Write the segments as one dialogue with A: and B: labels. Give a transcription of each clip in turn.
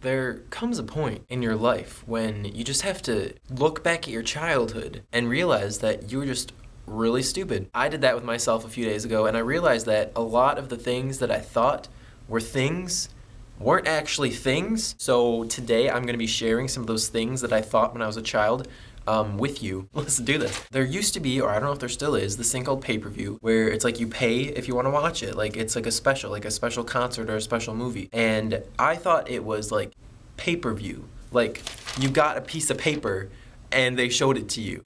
A: There comes a point in your life when you just have to look back at your childhood and realize that you were just really stupid. I did that with myself a few days ago, and I realized that a lot of the things that I thought were things weren't actually things. So today I'm going to be sharing some of those things that I thought when I was a child with you. Let's do this. There used to be, or I don't know if there still is, this thing called pay-per-view where it's like you pay if you want to watch it. Like it's like a special concert or a special movie. And I thought it was like pay-per-view. Like you got a piece of paper and they showed it to you.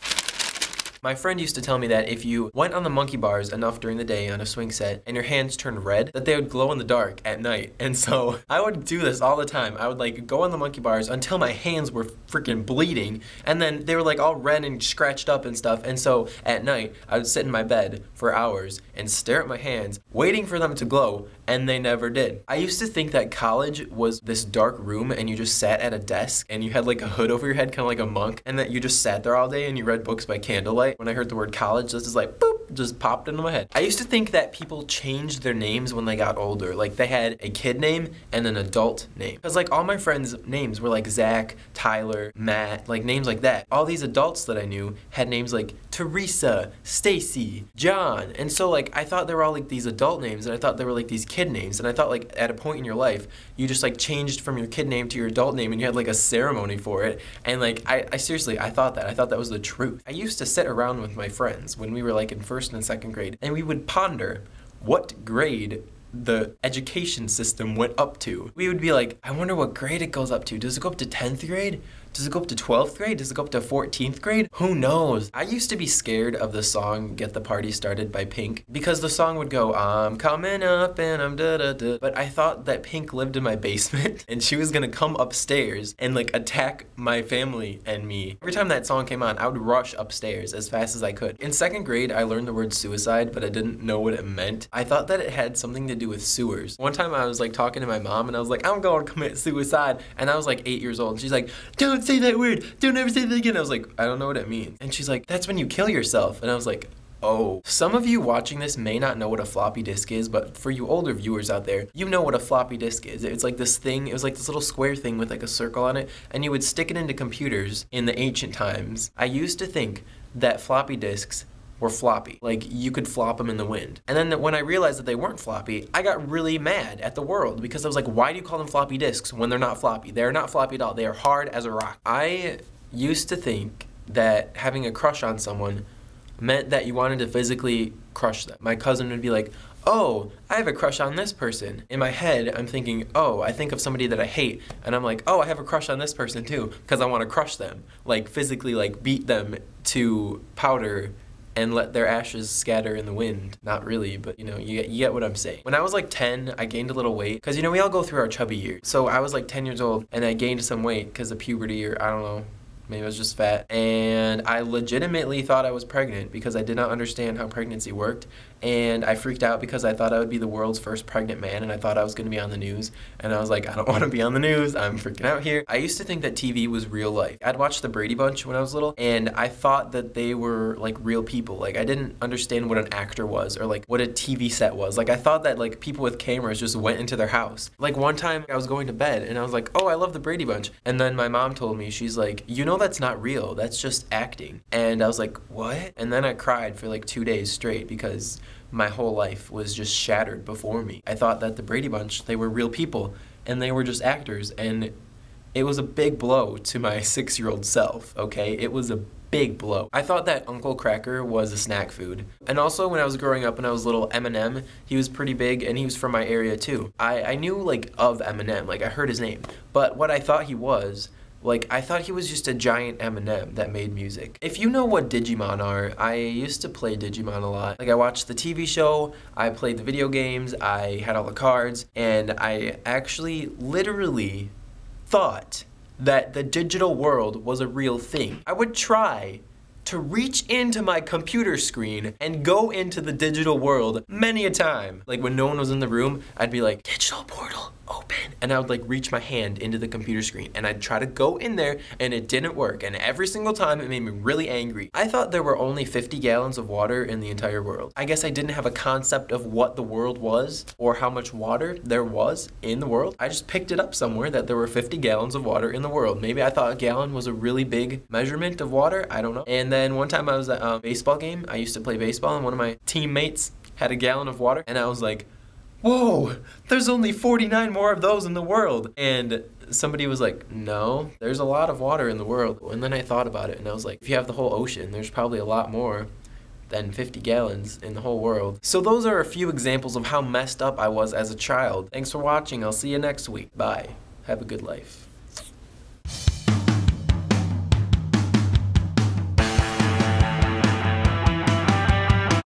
A: My friend used to tell me that if you went on the monkey bars enough during the day on a swing set and your hands turned red, that they would glow in the dark at night. And so I would do this all the time. I would like go on the monkey bars until my hands were freaking bleeding, and then they were like all red and scratched up and stuff. And so at night I would sit in my bed for hours and stare at my hands waiting for them to glow, and they never did. I used to think that college was this dark room and you just sat at a desk and you had like a hood over your head, kind of like a monk, and that you just sat there all day and you read books by candlelight. When I heard the word college, this is like boop, just popped into my head. I used to think that people changed their names when they got older. Like they had a kid name and an adult name. Because like all my friends' names were like Zach, Tyler, Matt, like names like that. All these adults that I knew had names like Teresa, Stacy, John. And so like I thought they were all like these adult names, and I thought they were like these kid names. And I thought like at a point in your life, you just like changed from your kid name to your adult name and you had like a ceremony for it. And like I seriously, I thought that was the truth. I used to sit around with my friends when we were like in first and second grade, and we would ponder what grade the education system went up to. We would be like, I wonder what grade it goes up to. Does it go up to 10th grade? Does it go up to 12th grade? Does it go up to 14th grade? Who knows? I used to be scared of the song Get the Party Started by Pink because the song would go, I'm coming up and I'm da-da-da. But I thought that Pink lived in my basement and she was gonna come upstairs and like attack my family and me. Every time that song came on, I would rush upstairs as fast as I could. In second grade, I learned the word suicide, but I didn't know what it meant. I thought that it had something to do with sewers. One time I was like talking to my mom and I was like, I'm going to commit suicide. And I was like 8 years old. And she's like, don't say that word. Don't ever say that again. I was like, I don't know what it means. And she's like, that's when you kill yourself. And I was like, oh. Some of you watching this may not know what a floppy disk is, but for you older viewers out there, you know what a floppy disk is. It's like this thing, it was like this little square thing with like a circle on it, and you would stick it into computers in the ancient times. I used to think that floppy disks were floppy. Like you could flop them in the wind. And then when I realized that they weren't floppy, I got really mad at the world because I was like, why do you call them floppy disks when they're not floppy? They're not floppy at all. They are hard as a rock. I used to think that having a crush on someone meant that you wanted to physically crush them. My cousin would be like, oh, I have a crush on this person. In my head, I'm thinking, oh, I think of somebody that I hate, and I'm like, oh, I have a crush on this person too, because I want to crush them. Like physically like beat them to powder and let their ashes scatter in the wind. Not really, but you know, you get what I'm saying. When I was like 10, I gained a little weight, because you know, we all go through our chubby years. So I was like 10 years old, and I gained some weight because of puberty, or I don't know, maybe I was just fat. And I legitimately thought I was pregnant because I did not understand how pregnancy worked. And I freaked out because I thought I would be the world's first pregnant man, and I thought I was gonna be on the news. And I was like, I don't wanna be on the news, I'm freaking out here. I used to think that TV was real life. I'd watch the Brady Bunch when I was little, and I thought that they were like real people. Like I didn't understand what an actor was, or like what a TV set was. Like I thought that like people with cameras just went into their house. Like one time I was going to bed and I was like, oh, I love the Brady Bunch. And then my mom told me, she's like, you know that's not real, that's just acting. And I was like, what? And then I cried for like 2 days straight because my whole life was just shattered before me. I thought that the Brady Bunch, they were real people and they were just actors, and it was a big blow to my 6-year-old self, okay? It was a big blow. I thought that Uncle Kracker was a snack food. And also when I was growing up and I was little, Eminem, he was pretty big and he was from my area too. I knew like of Eminem, like I heard his name, but what I thought he was, like, I thought he was just a giant M&M that made music. If you know what Digimon are, I used to play Digimon a lot. Like, I watched the TV show, I played the video games, I had all the cards, and I actually literally thought that the digital world was a real thing. I would try to reach into my computer screen and go into the digital world many a time. Like, when no one was in the room, I'd be like, digital portal. open. And I would like reach my hand into the computer screen and I'd try to go in there and it didn't work. And every single time it made me really angry. I thought there were only 50 gallons of water in the entire world. I guess I didn't have a concept of what the world was or how much water there was in the world. I just picked it up somewhere that there were 50 gallons of water in the world. Maybe I thought a gallon was a really big measurement of water. I don't know. And then one time I was at a baseball game. I used to play baseball and one of my teammates had a gallon of water and I was like, whoa, there's only 49 more of those in the world. And somebody was like, no, there's a lot of water in the world. And then I thought about it and I was like, if you have the whole ocean, there's probably a lot more than 50 gallons in the whole world. So those are a few examples of how messed up I was as a child. Thanks for watching. I'll see you next week. Bye. Have a good life.